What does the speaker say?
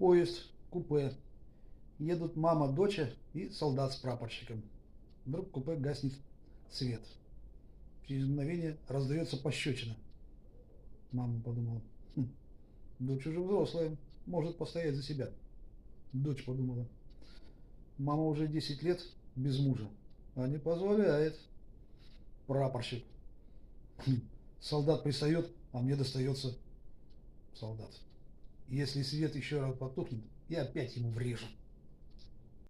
Поезд, купе. Едут мама, доча и солдат с прапорщиком. Вдруг в купе гаснет свет. Через мгновение раздается пощечина. Мама подумала: дочь уже взрослая, может постоять за себя. Дочь подумала: мама уже 10 лет без мужа, а не позволяет. Прапорщик: солдат пристает, а мне достается. Солдат: если свет еще раз потухнет, я опять ему врежу.